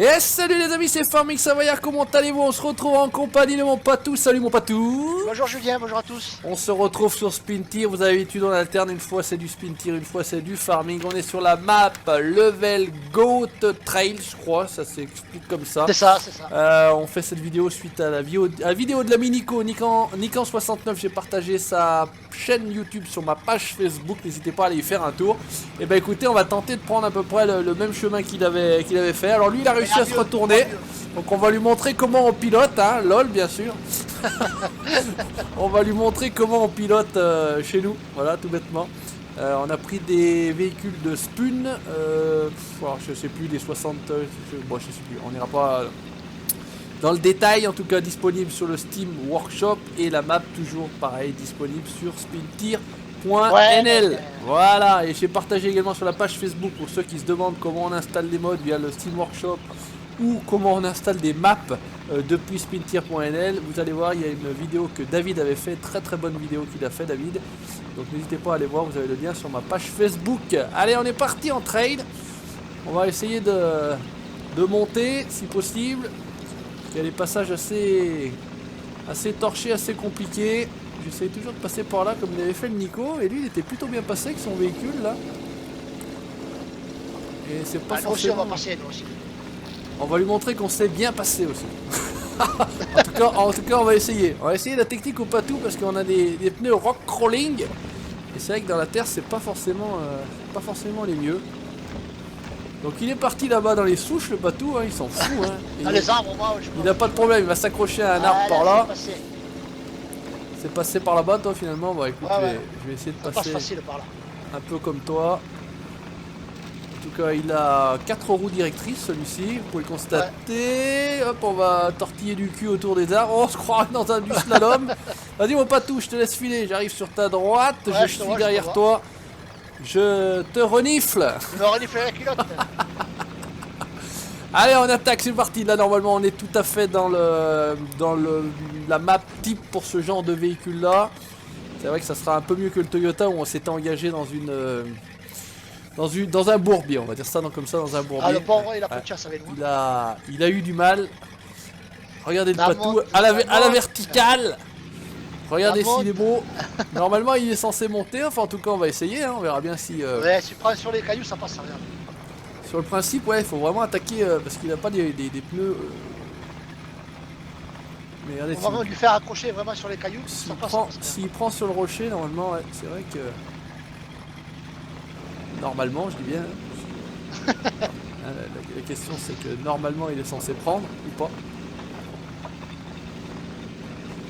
Et salut les amis, c'est Farming Savoyard, comment allez-vous? On se retrouve en compagnie de mon Patou. Salut mon Patou. Bonjour Julien, bonjour à tous. On se retrouve sur Spin Tier, vous avez l'habitude, on alterne, une fois c'est du Spin Tier, une fois c'est du Farming. On est sur la map Level Goat Trail, je crois, ça s'explique comme ça. C'est ça, c'est ça. On fait cette vidéo suite à la vidéo de l'ami Nico, Nikan69. J'ai partagé sa chaîne YouTube sur ma page Facebook, n'hésitez pas à aller y faire un tour. Et bah écoutez, on va tenter de prendre à peu près le même chemin qu'il avait fait. Alors lui il a réussi à se retourner, donc on va lui montrer comment on pilote, hein, lol bien sûr. On va lui montrer comment on pilote chez nous, voilà tout bêtement. On a pris des véhicules de Spoon, je sais plus, des 60, bon, je sais plus, on n'ira pas dans le détail, en tout cas disponible sur le Steam Workshop, et la map toujours pareil, disponible sur spintier.nl. Voilà, et j'ai partagé également sur la page Facebook pour ceux qui se demandent comment on installe les mods via le Steam Workshop ou comment on installe des maps depuis spintier.nl. Vous allez voir, il y a une vidéo que David avait fait, très bonne vidéo qu'il a fait David. Donc n'hésitez pas à aller voir, vous avez le lien sur ma page Facebook. Allez, on est parti en trade. On va essayer de monter si possible. Il y a des passages assez torchés, assez compliqués. J'essaie toujours de passer par là comme il avait fait le Nico. Et lui il était plutôt bien passé avec son véhicule là. Et c'est pas forcément... on va passer, nous aussi. On va lui montrer qu'on sait bien passer aussi. en tout cas, on va essayer. On va essayer la technique au Patou parce qu'on a des pneus rock crawling. Et c'est vrai que dans la terre, c'est pas forcément les mieux. Donc il est parti là-bas dans les souches, le Patou, hein, il s'en fout. Hein. Dans les arbres, moi, il n'a pas de problème, il va s'accrocher à un arbre par là. C'est passé par là-bas, toi finalement. Bon, écoute, je vais essayer de passer facile par là. Un peu comme toi. En tout cas, il a 4 roues directrices, celui-ci, vous pouvez le constater. Hop, on va tortiller du cul autour des arbres. Oh, on se croit dans du slalom. Vas-y, mon Patou, je te laisse filer. J'arrive sur ta droite, je suis derrière toi. Je te renifle. Tu me renifles la culotte. Allez, on attaque, c'est parti. Là, normalement, on est tout à fait dans la map type pour ce genre de véhicule-là. C'est vrai que ça sera un peu mieux que le Toyota où on s'était engagé dans un bourbier, on va dire ça comme ça, dans un bourbier. Ah, le pauvre, il a pas de chasse avec nous. Il a eu du mal. Regardez le Patou à la verticale. Regardez s'il est beau. Normalement, il est censé monter. Enfin, en tout cas, on va essayer. Hein. On verra bien si... Ouais, si tu prends sur les cailloux, ça passe à rien. Sur le principe, ouais, il faut vraiment attaquer parce qu'il n'a pas des pneus... Mais regardez, on va vraiment lui faire accrocher vraiment sur les cailloux. S'il prend sur le rocher, normalement, ouais, c'est vrai que... Normalement, je dis bien. La question, c'est que normalement, il est censé prendre ou pas.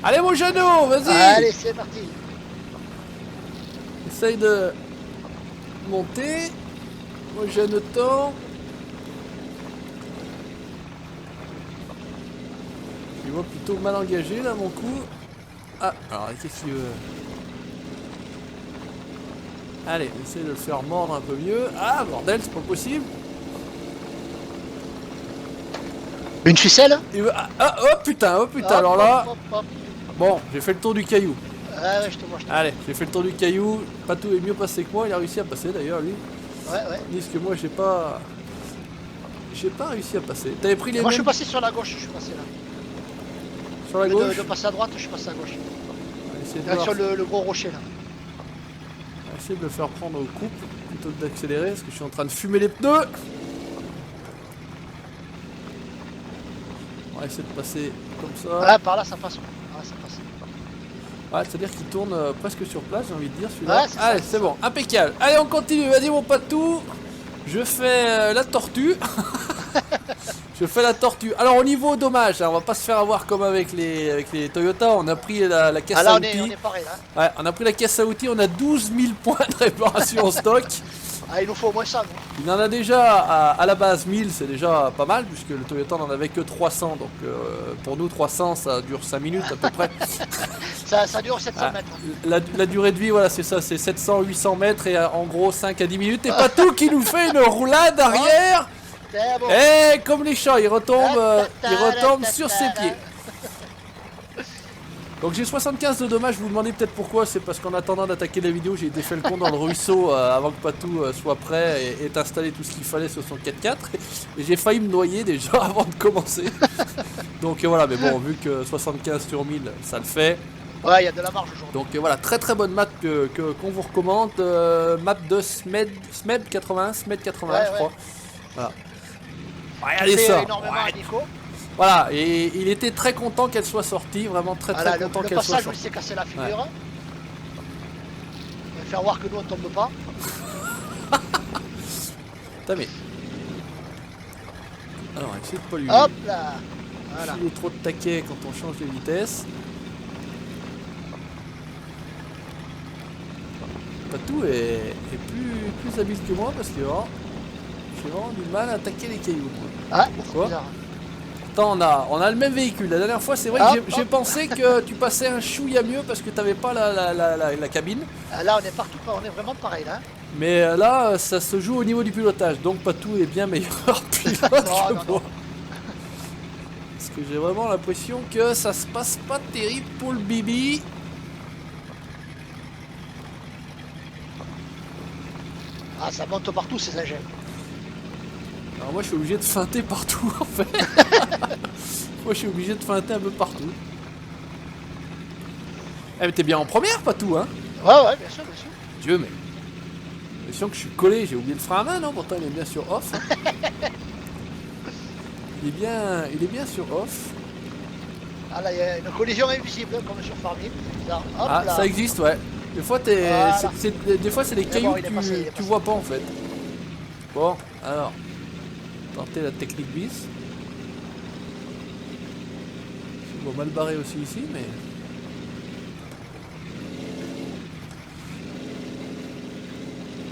Allez, mon genou, vas-y. Allez, c'est parti. Essaye de monter. Mon jeune temps. Je vois plutôt mal engagé là, mon coup. Ah, alors qu'est-ce qu'il veut? Allez, essaye de le faire mordre un peu mieux. Ah, bordel, c'est pas possible. Une ficelle? Oh putain, alors là... Bon, j'ai fait le tour du caillou. Ouais, je te vois. Allez, j'ai fait le tour du caillou. Patou est mieux passé que moi, il a réussi à passer d'ailleurs, lui. Ouais. Tandis que moi, j'ai pas réussi à passer. T'avais pris les Moi, je suis passé sur la gauche, je suis passé là. Sur la gauche? De passer à droite, je suis passé à gauche. Sur le gros rocher là. On va essayer de le faire prendre au couple plutôt que d'accélérer parce que je suis en train de fumer les pneus. On va essayer de passer comme ça. Ah, par là ça passe. Ouais, c'est-à-dire qu'il tourne presque sur place, j'ai envie de dire celui-là. Ouais, allez, c'est bon, impeccable. Allez, on continue, vas-y mon Patou. Je fais la tortue. Je fais la tortue. Alors au niveau dommage, hein, on va pas se faire avoir comme avec les Toyota. On a pris la caisse à outils. On est pareil là. Ouais, on a pris la caisse à outils, on a 12 000 points de réparation en stock. Ah, il nous faut au moins ça. Il en a déjà à la base 1000, c'est déjà pas mal puisque le Toyota n'en avait que 300. Donc pour nous 300 ça dure 5 minutes à peu près. ça dure 700 mètres. La durée de vie, voilà, c'est ça, c'est 700-800 mètres et en gros 5 à 10 minutes. Et Patou qui nous fait une roulade arrière. Bon. Et comme les chats, il retombe sur ses pieds. Donc j'ai 75 de dommages, vous vous demandez peut-être pourquoi, c'est parce qu'en attendant d'attaquer la vidéo, j'ai été fait le con dans le ruisseau avant que Patou soit prêt et ait installé tout ce qu'il fallait sur son 4x4. Et j'ai failli me noyer déjà avant de commencer. Donc voilà, mais bon, vu que 75 sur 1000, ça le fait. Ouais, il y a de la marge aujourd'hui. Donc voilà, très bonne map qu'on vous recommande. Map de Smeb 80, Smeb 80 Ouais, je crois. ouais. Voilà. Regardez Fait ça. énormément à Nico. Voilà, et il était très content qu'elle soit sortie, vraiment très Voilà, content le qu'elle soit passage où il sortie. s'est cassé la figure. Il va faire voir que nous on tombe pas. Putain mais... Alors, essaye de pas lui Hop là. Voilà. filer trop de taquet quand on change de vitesse. Patou est plus habile que moi parce que j'ai vraiment du mal à attaquer les cailloux. Moi. Ah, Pourquoi? c'est bizarre. Attends, on a le même véhicule. La dernière fois, c'est vrai Hop, que j'ai pensé que tu passais un chouïa mieux parce que t'avais pas la cabine. Ah, là on est partout, on est vraiment pareil là. Mais là, ça se joue au niveau du pilotage. Donc Patou est bien meilleur pilote que non, moi. Parce que j'ai vraiment l'impression que ça se passe pas terrible pour le Bibi. Ah, ça monte partout ces engins. Alors moi je suis obligé de feinter partout en fait. Moi je suis obligé de feinter un peu partout. Eh mais t'es bien en première Patou hein. Ouais, bien sûr, bien sûr. Dieu mais... J'ai l'impression que je suis collé, j'ai oublié le frein à main non. Pourtant il est bien sur off. Hein. Il est bien sur off. Ah là, il y a une collision invisible comme sur Farming. Hop Ah là. ça existe ouais. Des fois t'es... Voilà. Des fois c'est les Mais cailloux bon, il est que passé, il est tu passé. vois pas en fait. Bon alors... Tenter la technique bis. Bon, mal barré aussi ici, mais...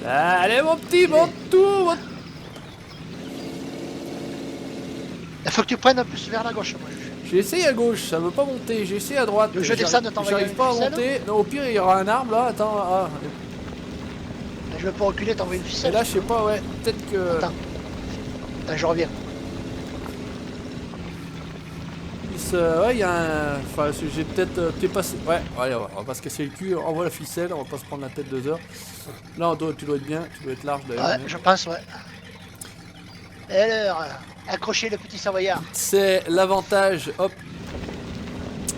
Allez mon petit, mon tout. Il faut que tu prennes un plus vers la gauche, moi. J'ai essayé à gauche, ça veut pas monter. J'ai essayé à droite. Je descends de t'envoyer J'arrive une pas à ficelle. monter. Non, au pire, il y aura un arbre là. Attends, ah. Je vais pas reculer, t'envoyer une Et ficelle. là, je sais pas, ouais. Peut-être que... Attends, je reviens. Ouais, il y a un... Enfin, j'ai peut-être dépassé... Ouais, allez, on va pas se casser le cul. Envoie la ficelle, on va pas se prendre la tête 2 heures. Là, tu dois être bien, tu dois être large d'ailleurs. Ouais, je pense, ouais. Et alors, accrochez le petit Savoyard. C'est l'avantage, hop,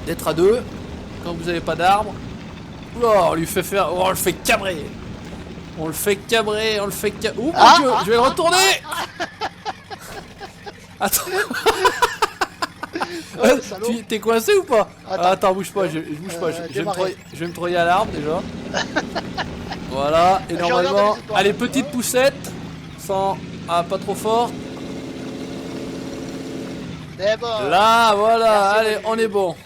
d'être à deux, quand vous n'avez pas d'arbre. Oula, on lui fait faire... Oh, on le fait cabrer. On le fait cabrer, on le fait cabrer. Oh mon Dieu, je vais le retourner. Attends. Ouais, salaud. T'es coincé ou pas? Attends. Attends, bouge pas, je bouge pas. Je vais démarrer. me treuiller à l'arbre déjà. Voilà, et Je normalement... regarde les étoiles. Allez, petite poussette. Sans... Ah, pas trop fort. Mais bon. Là, voilà, Merci, allez, Olivier. on est bon.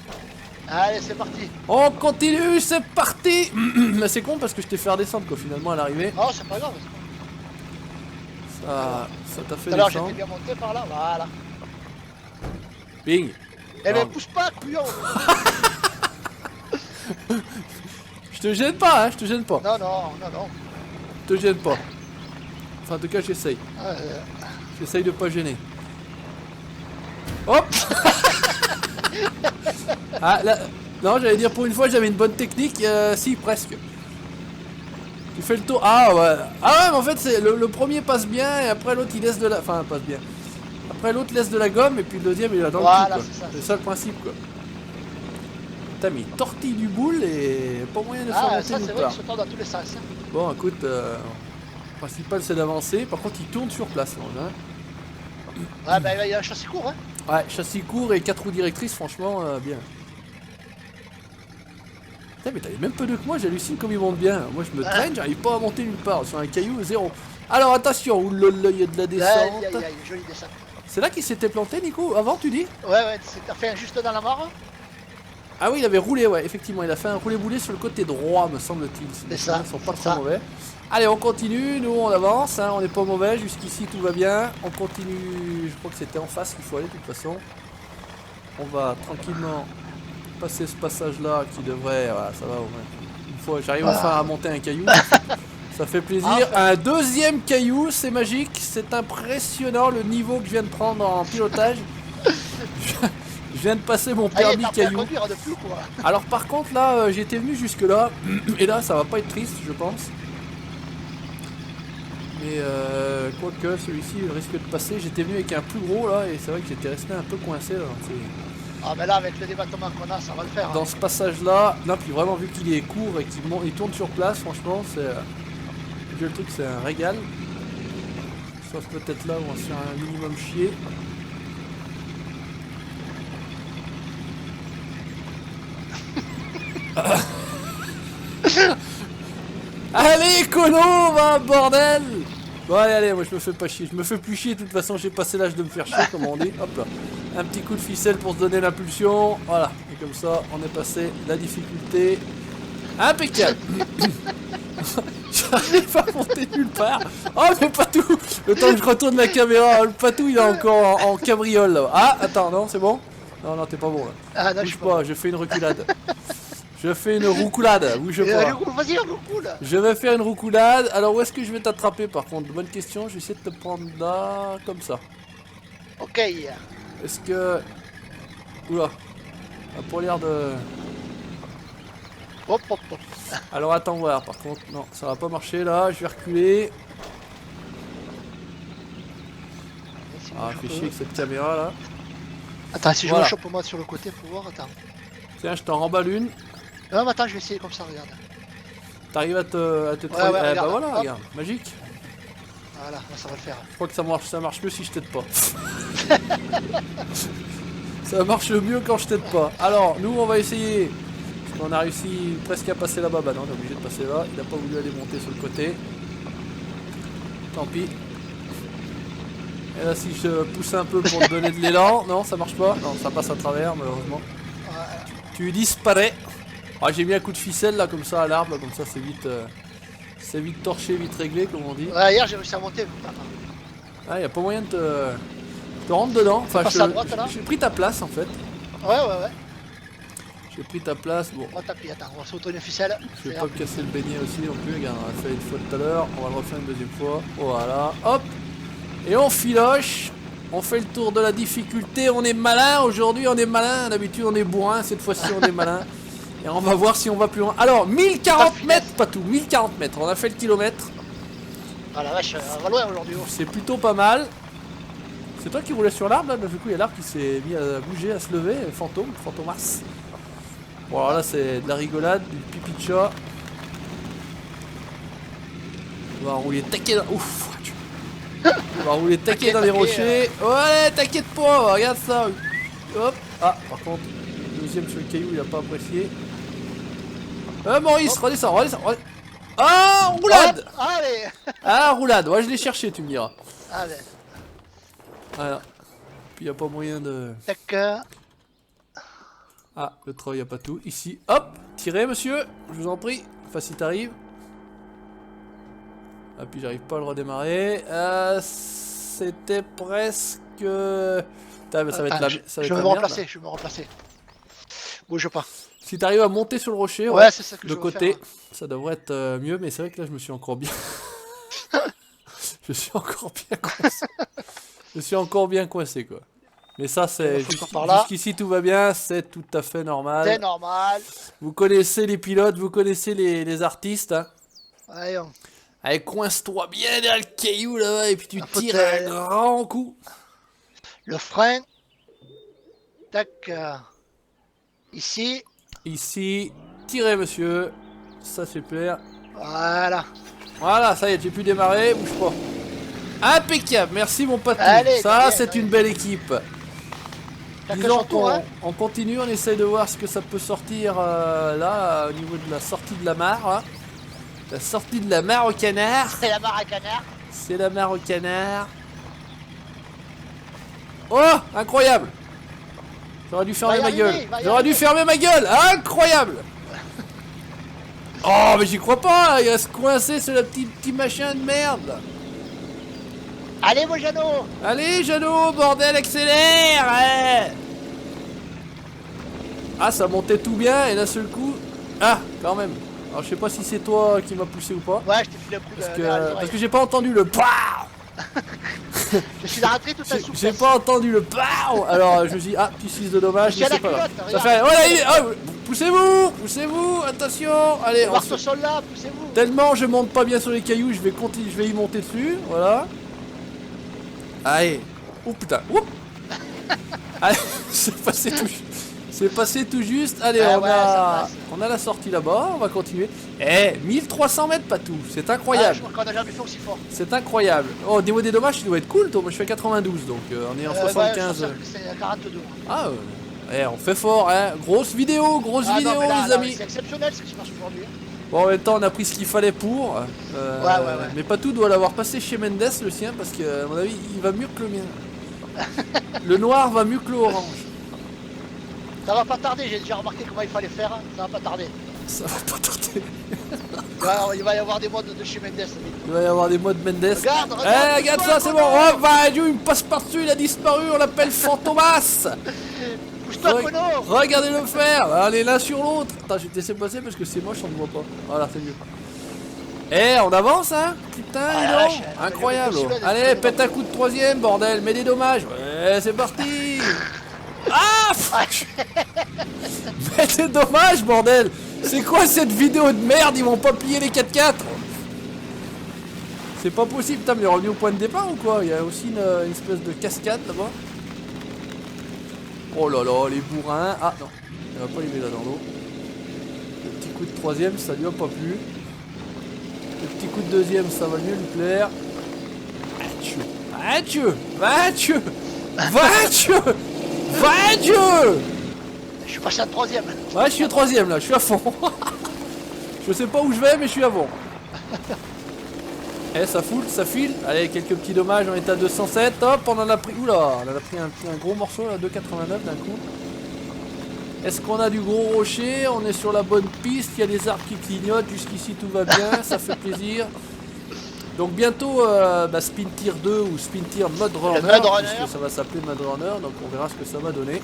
Allez, c'est parti. On continue, c'est parti. Mais c'est con parce que je t'ai fait redescendre quoi, finalement à l'arrivée. Oh, c'est pas grave. Ça t'a fait Tout à l'heure, j'étais descendre. bien monté par là. Voilà. Bing. Eh ben, Non. pousse pas, couillon. Je te gêne pas, hein, je te gêne pas. Non. Je te gêne pas. Enfin, en tout cas, j'essaye. J'essaye de pas gêner. Hop. Ah, là... Non, j'allais dire pour une fois, j'avais une bonne technique. Si, presque. Tu fais le tour. Ah ouais. Ah ouais, mais en fait, c'est le premier passe bien et après l'autre il laisse de la. Enfin, passe bien. Après l'autre laisse de la gomme et puis le deuxième il est dans Voilà, le cul, quoi. c'est ça. C'est ça le principe quoi. Putain, mais il tortille du boule et pas moyen de faire Ah, monter ça, c'est nulle vrai part. qu'il se tord dans tous les sens. Hein. Bon, écoute, le principal c'est d'avancer. Par contre, il tourne sur place, l'engin. Ouais, ben, il y a un châssis court, hein. Ouais, châssis court et 4 roues directrices, franchement, bien. Putain, mais t'avais même peu de que moi, j'hallucine comme ils montent bien. Moi, je me traîne, j'arrive pas à monter nulle part. Sur un caillou, zéro. Alors, attention, oulala, il y a de la descente. Aïe, jolie descente. C'est là qu'il s'était planté, Nico, avant, tu dis? Ouais, t'as fait juste dans la mare. Ah oui, il avait roulé, ouais, effectivement. Il a fait un roulé-boulé sur le côté droit, me semble-t-il. C'est ça, Ils sont pas c'est trop ça. mauvais. Allez, on continue, nous on avance, hein, on n'est pas mauvais, jusqu'ici tout va bien. On continue, je crois que c'était en face qu'il faut aller de toute façon. On va tranquillement passer ce passage-là qui devrait... Voilà, ça va au moins. Une fois, j'arrive enfin à monter un caillou. Ça fait plaisir. Enfin. Un deuxième caillou, c'est magique, c'est impressionnant le niveau que je viens de prendre en pilotage. Je viens de passer mon Ah, il permis est à caillou. conduire de plus quoi. Alors par contre là, j'étais venu jusque là, et là ça va pas être triste je pense. Mais quoique celui-ci il risque de passer, j'étais venu avec un plus gros là, et c'est vrai que j'étais resté un peu coincé là. Ah mais là avec le débattement qu'on a, ça va le faire. Dans ce passage là, non puis vraiment vu qu'il est court et qu'il tourne sur place, franchement c'est... le truc c'est un régal. Sauf peut-être là où on va se faire un minimum chier. Allez colo, va bordel. Bon allez, moi je me fais pas chier, je me fais plus chier de toute façon, j'ai passé l'âge de me faire chier comme on dit. Hop là, un petit coup de ficelle pour se donner l'impulsion, voilà, et comme ça on est passé la difficulté. Impeccable. J'arrive à monter nulle part. Oh mais Patou, le temps que je retourne la caméra, le Patou il est encore en cabriole là. Ah attends, non c'est bon. Non non t'es pas bon là. Ah non, je Bouge suis pas, je fais une reculade. Je fais une roucoulade, bouge pas. Vas-y, on roule. Je vais faire une roucoulade. Alors où est-ce que je vais t'attraper par contre? Bonne question, je vais essayer de te prendre là, comme ça. Ok. Est-ce que... Oula. Ça a pas l'air de... Hop hop hop. Alors attends voir par contre. Non, ça va pas marcher là, je vais reculer. Ah, fais chier avec cette caméra là. Attends, si je Voilà. me chope moi sur le côté pour voir, attends. Tiens, je t'en remballe une. Non mais attends, je vais essayer comme ça, regarde. T'arrives à te Ouais, ouais, eh bah regarde, voilà, hop. regarde, magique. Voilà, là, ça va le faire. Je crois que ça marche mieux si je t'aide pas. Ça marche mieux quand je t'aide pas. Alors, nous on va essayer. Parce qu'on a réussi presque à passer là-bas. Bah non, on est obligé de passer là. Il a pas voulu aller monter sur le côté. Tant pis. Et là, si je pousse un peu pour te donner de l'élan. Non, ça marche pas. Non, ça passe à travers, malheureusement. Tu disparais. Ah, j'ai mis un coup de ficelle là, comme ça, à l'arbre. Comme ça, c'est vite torché, vite réglé, comme on dit. Ouais, hier j'ai réussi à monter. Putain. Ah, y a pas moyen de te rendre dedans. Enfin, passe à droite, là. j'ai pris ta place en fait. Ouais, ouais, ouais. J'ai pris ta place. Bon, Oh, tapis, attends, on va sauter une ficelle. je vais pas me casser le beignet aussi non plus. Regarde, on a fait une fois tout à l'heure. On va le refaire une deuxième fois. Voilà, hop. Et on filoche. On fait le tour de la difficulté. On est malin. Aujourd'hui, on est malin. D'habitude, on est bourrin. Cette fois-ci, on est malin. Et on va voir si on va plus loin. Alors, 1040 mètres, pas tout. 1040 mètres. On a fait le kilomètre. Ah la vache, on va loin aujourd'hui. Oh. C'est plutôt pas mal. C'est toi qui roulais sur l'arbre là, du coup il y a l'arbre qui s'est mis à bouger, à se lever, fantomas. Bon alors là c'est de la rigolade, du pipi de chat. On va rouler taquet dans... Ouf. On va rouler taquet dans les rochers. Ouais, t'inquiète pas, regarde ça. Hop. Ah, par contre, le deuxième sur le caillou il a pas apprécié. Maurice, redescends. Ah, roulade. Hop, allez. Ah, roulade, ouais je l'ai cherché tu me diras. Allez. Voilà. Puis y a pas moyen de... Tac. Ah, le treuil a pas tout. Ici, hop, tirez monsieur, je vous en prie. Enfin si t'arrives. Ah puis j'arrive pas à le redémarrer. C'était presque... Putain, mais ça va être la... ça va être je vais la me merde. remplacer, je vais me remplacer. Bouge pas. Si t'arrives à monter sur le rocher, Ouais, c'est ça que de je veux côté, faire. ça devrait être mieux. Mais c'est vrai que là je me suis encore bien... je suis encore bien coincé. Je suis encore bien coincé quoi. Mais ça c'est jusqu'ici tout va bien, c'est tout à fait normal. C'est normal. Vous connaissez les pilotes, vous connaissez les artistes. Hein. Allez, on... Allez, coince-toi bien derrière le caillou là-bas et puis tu Un tires fauteuil. un grand coup. Le frein. Tac. Ici. Ici, tirez monsieur. Ça c'est super. Voilà. Voilà, ça y est, j'ai pu démarrer, bouge pas. Impeccable, merci mon Patou. Allez, Ça bien, c'est allez. une belle équipe. T'as que Disons son tour, qu'on hein. on continue, on essaye de voir ce que ça peut sortir là, au niveau de la sortie de la mare. Hein. La sortie de la mare au canard. C'est la barre à canard. C'est la mare au canard. Oh, incroyable. J'aurais dû fermer Va y ma arriver, gueule. va y J'aurais dû arriver. fermer ma gueule. Incroyable. Oh, mais j'y crois pas. Il reste coincé sur le petit machin de merde. Là. Allez, mon Jeannot. Allez, Jeannot, bordel, accélère. Ouais. Ah, ça montait tout bien et d'un seul coup... Ah, quand même. Alors, je sais pas si c'est toi qui m'a poussé ou pas. Ouais, je t'ai filé un coup Parce derrière les que, oreilles. parce que j'ai pas entendu le PAH. Je suis rentré tout à souple. J'ai pas entendu le PAU. Alors je me dis, ah, petit 6 de dommage, mais Je suis à c'est la pas grave. culotte, Ça regarde. fait, oh, poussez-vous, attention. Allez, Les on marteaux se- sont là, poussez-vous. tellement je monte pas bien sur les cailloux, je vais y monter dessus, voilà. Allez, oh putain, oups. Allez, c'est passé tout juste. Allez, Ah ouais, ça passe. on a la sortie là-bas, on va continuer. Eh, 1300 mètres, pas tout, c'est Ah, incroyable. je crois qu'on a jamais fait aussi fort. C'est incroyable. Oh, au niveau des dommages, tu dois être cool, toi. Moi, je fais 92, donc on est en 75. Ouais, c'est à 42. Ah, on fait fort, hein. Grosse vidéo, Ah, les non, mais là, amis. c'est exceptionnel ce qui se passe aujourd'hui. Hein. Bon, en même temps, on a pris ce qu'il fallait pour. Ouais. Mais pas tout doit l'avoir passé chez Mendes, le sien, parce que, à mon avis, il va mieux que le mien. Le noir va mieux que l'orange. Ça va pas tarder, j'ai déjà remarqué comment il fallait faire. Hein. Ça va pas tarder. Ça va pas tarder. Il va y avoir des modes de chez Mendes. Il va y avoir des modes Mendes. Regarde, Regarde ça, c'est bon. Oh, bah, Dieu, il me passe par-dessus, il a disparu, on l'appelle Fantomas. Pousse-toi, Kono. Regardez-le faire. On est l'un sur l'autre. Attends, je vais te laisser passer parce que c'est moche, on ne voit pas. Voilà, c'est mieux. Eh, on avance, hein. Putain, Ah, dis la donc. vache, Incroyable. il y a des Allez, pète un coup de troisième, bordel. Mets des dommages. Ouais, c'est parti. Ah, fuck. Mets des dommages, bordel. C'est quoi cette vidéo de merde? Ils vont pas plier les 4x4. C'est pas possible. Putain, mais il est revenu au point de départ ou quoi? Il y a aussi une espèce de cascade là-bas. Oh là là, les bourrins. Ah non, il va pas y aller là dans l'eau. Le petit coup de troisième, ça lui a pas plu. Le petit coup de deuxième, ça va mieux lui plaire. Va Dieu. Je suis passé à troisième. Ouais, je suis au troisième là, je suis à fond. Je sais pas où je vais, mais je suis à fond. Eh, ça foule, ça file. Allez, quelques petits dommages, on est à 207. Hop, on en a pris. Oula, on en a pris un gros morceau là, 2,89 d'un coup. Est-ce qu'on a du gros rocher? On est sur la bonne piste, il y a des arbres qui clignotent. Jusqu'ici, tout va bien, ça fait plaisir. Donc, bientôt, Spin Tier 2 ou Spin Tier Mud Runner, puisque ça va s'appeler Mud Runner. Donc, on verra ce que ça va donner.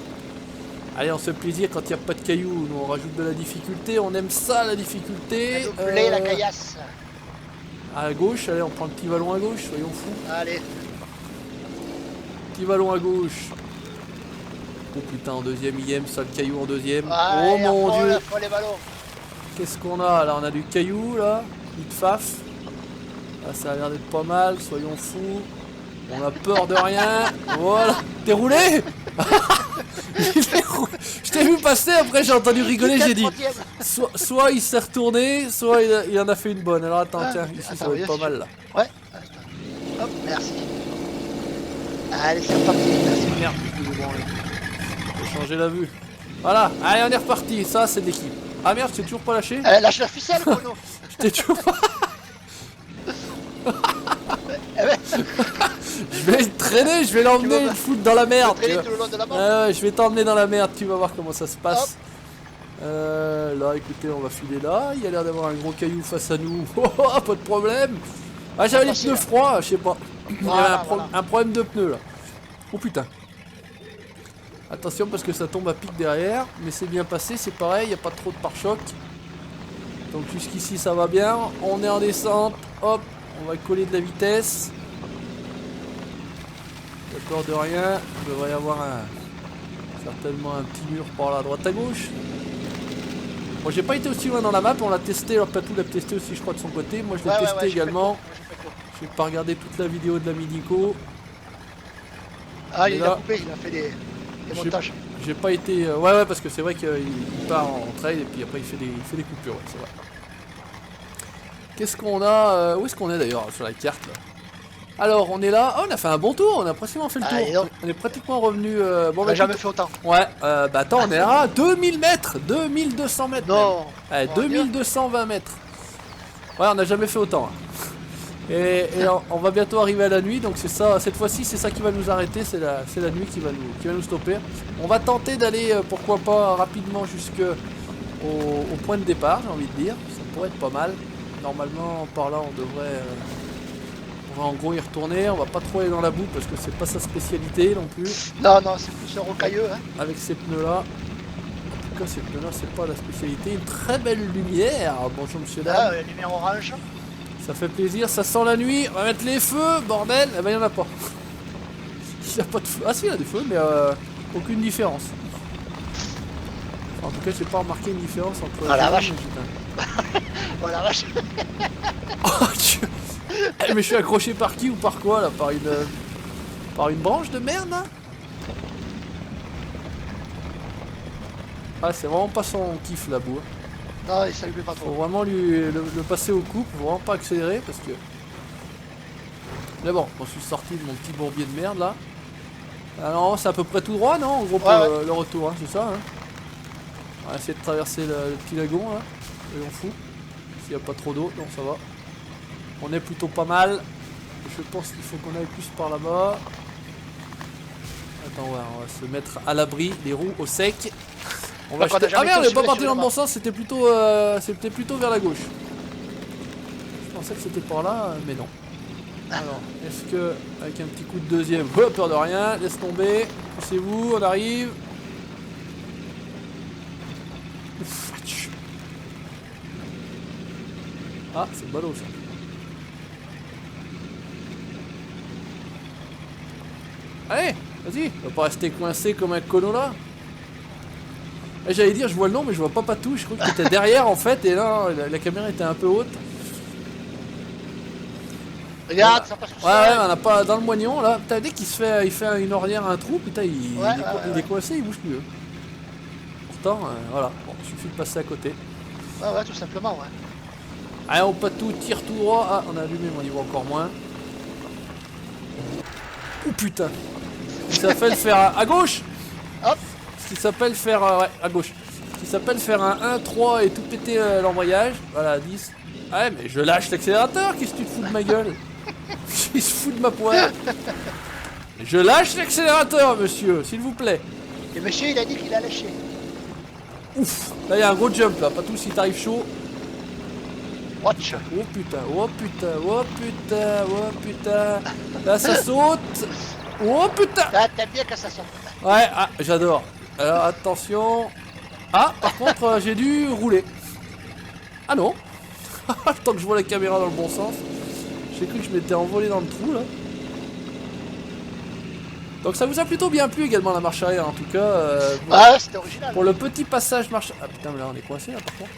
Allez, on se fait plaisir quand il n'y a pas de cailloux. Nous, on rajoute de la difficulté. On aime ça, la difficulté. La caillasse. À gauche, allez, on prend le petit vallon à gauche, soyons fous. Allez. Petit vallon à gauche. Oh putain, en deuxième, IM, ça le caillou en deuxième. Allez, oh mon dieu. Les ballons. Qu'est-ce qu'on a là? On a du caillou là, de faf. Là, ça a l'air d'être pas mal, soyons fous. On a peur de rien. Voilà. T'es roulé? Je t'ai vu passer, après j'ai entendu rigoler, j'ai dit soit il s'est retourné, soit il en a fait une bonne. Alors attends, tiens, ici ça va être pas mal là. Ouais, hop, merci. Allez, c'est reparti. Merci. Merde, je vais branler. Faut changer la vue. Voilà, allez, on est reparti. Ça, c'est de l'équipe. Ah merde, c'est toujours pas lâché? Lâche la ficelle, Kono. Je t'ai toujours pas. Je vais le traîner, je vais l'emmener le foutre dans la merde. Je vais t'emmener dans la merde, tu vas voir comment ça se passe. Là, écoutez, on va filer là. Il y a l'air d'avoir un gros caillou face à nous. Oh, pas de problème. Ah, j'avais les pneus froids, je sais pas. Il y avait un problème de pneus là. Oh putain. Attention parce que ça tombe à pic derrière. Mais c'est bien passé, c'est pareil, il n'y a pas trop de pare-choc. Donc jusqu'ici ça va bien. On est en descente. Hop, on va coller de la vitesse. Pas peur de rien. Il devrait y avoir certainement un petit mur par là à droite à gauche. Bon, j'ai pas été aussi loin dans la map, on l'a testé, alors Patou l'a testé aussi je crois de son côté, moi je l'ai testé également. Je vais pas regarder toute la vidéo de la Minico. Ah, il a coupé, il a fait des montages. J'ai pas été... ouais, parce que c'est vrai qu'il part en trail et puis après il fait des coupures, ouais, c'est vrai. Qu'est-ce qu'on a où est-ce qu'on est d'ailleurs sur la carte là? Alors on est là, oh, on a fait un bon tour, on a pratiquement fait le tour. On est pratiquement revenu... on a jamais fait autant. Ouais, bah attends, on est à 2000 mètres, 2200 mètres. Non. Ouais, 2220 mètres. Ouais, on n'a jamais fait autant. Hein. Et on va bientôt arriver à la nuit, donc c'est ça, cette fois-ci c'est ça qui va nous arrêter, c'est la nuit qui va nous stopper. On va tenter d'aller, pourquoi pas, rapidement jusqu'au point de départ, j'ai envie de dire. Ça pourrait être pas mal. Normalement, par là, on devrait en gros y retourner. On va pas trop aller dans la boue parce que c'est pas sa spécialité non plus. Non, c'est plus rocailleux. Hein. Avec ces pneus-là. En tout cas, ces pneus-là, c'est pas la spécialité. Une très belle lumière. Bonjour, monsieur dame. Ah, lumière orange. Ça fait plaisir, ça sent la nuit. On va mettre les feux, bordel. Eh ben, il n'y en a pas. Il a pas de feu. Ah si, il a des feux, mais aucune différence. En tout cas, j'ai pas remarqué une différence entre... Ah la vache. putain. Oh la vache. Oh, Dieu. Eh, mais je suis accroché par qui ou par quoi là? Par une branche de merde là? Ah, c'est vraiment pas son kiff la boue. Non, ça lui plaît pas Faut trop. vraiment le passer au couple, faut vraiment pas accélérer parce que... Mais bon, je suis sorti de mon petit bourbier de merde là. Alors c'est à peu près tout droit non? En gros pour Ouais. le retour, hein, c'est ça hein? On va essayer de traverser le petit lagon là. Et on fout. S'il n'y a pas trop d'eau, non ça va. On est plutôt pas mal. Je pense qu'il faut qu'on aille plus par là-bas. Attends, ouais, on va se mettre à l'abri, les roues au sec. On va jeter... Ah merde, on est pas parti dans le bon sens, c'était plutôt vers la gauche. Je pensais que c'était par là, mais non. Alors, est-ce que, avec un petit coup de deuxième, oh, peur de rien, laisse tomber, poussez-vous, on arrive. Ouf, ah, c'est ballot ça. Allez, vas-y, on va pas rester coincé comme un cono là. Et j'allais dire, je vois le nom, mais je vois pas Patou, je crois que t'étais derrière en fait, et là, la caméra était un peu haute. Regarde, ça passe tout Ouais, seul. on a pas dans le moignon là. Putain, dès qu'il se fait, il fait une ornière à un trou, putain, il est coincé, il bouge plus. Pourtant, voilà, bon, il suffit de passer à côté. Ouais, tout simplement, ouais. Allez, on Patou, tire tout droit. Ah, on a allumé mon niveau encore moins. Oh putain. Ça s'appelle faire à gauche. Hop. Ce qui s'appelle faire ouais, à gauche. Ce qui s'appelle faire un 1-3 et tout péter l'embrayage. Voilà, 10. Ah ouais, mais je lâche l'accélérateur, qu'est-ce que tu te fous de ma gueule? Il se fout de ma poire. Je lâche l'accélérateur, monsieur, s'il vous plaît. Et monsieur, il a dit qu'il a lâché. Ouf, là il y a un gros jump là, pas tout si t'arrives chaud. Watch. Oh putain, oh putain, oh putain, oh putain. Là ça saute. Oh putain. Ah, t'aimes bien quand ça sort. Ouais, ah, j'adore. Alors attention. Ah, par contre, j'ai dû rouler. Ah non. Tant que je vois la caméra dans le bon sens. J'ai cru que je m'étais envolé dans le trou là. Donc ça vous a plutôt bien plu également la marche arrière en tout cas. Ah, c'était original. Pour le petit passage marche... Ah putain, mais là on est coincé là par contre.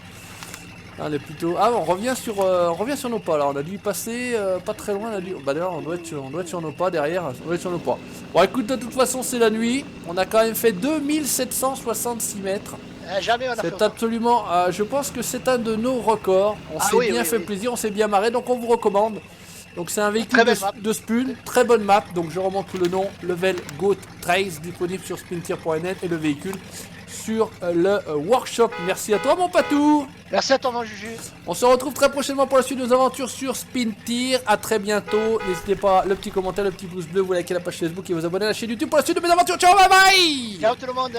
Là, on est plutôt... Ah bon, on revient sur nos pas là. On a dû passer pas très loin. On a dû... Bah d'ailleurs on doit être sur nos pas derrière. On doit être sur nos pas. Bon écoute, de toute façon c'est la nuit. On a quand même fait 2766 mètres. Jamais on a fait C'est autant. absolument... je pense que c'est un de nos records. On s'est bien fait plaisir, on s'est bien marré. Donc on vous recommande. Donc c'est un véhicule de Spoon, très bonne map, donc je remonte le nom, Level Goat Trace, disponible sur spintir.net et le véhicule sur le workshop. Merci à toi mon Patou. Merci à toi mon Juju. On se retrouve très prochainement pour la suite de nos aventures sur Spintir. À très bientôt, n'hésitez pas, le petit commentaire, le petit pouce bleu, vous likez la page Facebook et vous abonnez à la chaîne YouTube pour la suite de mes aventures. Ciao, bye bye. Ciao tout le monde.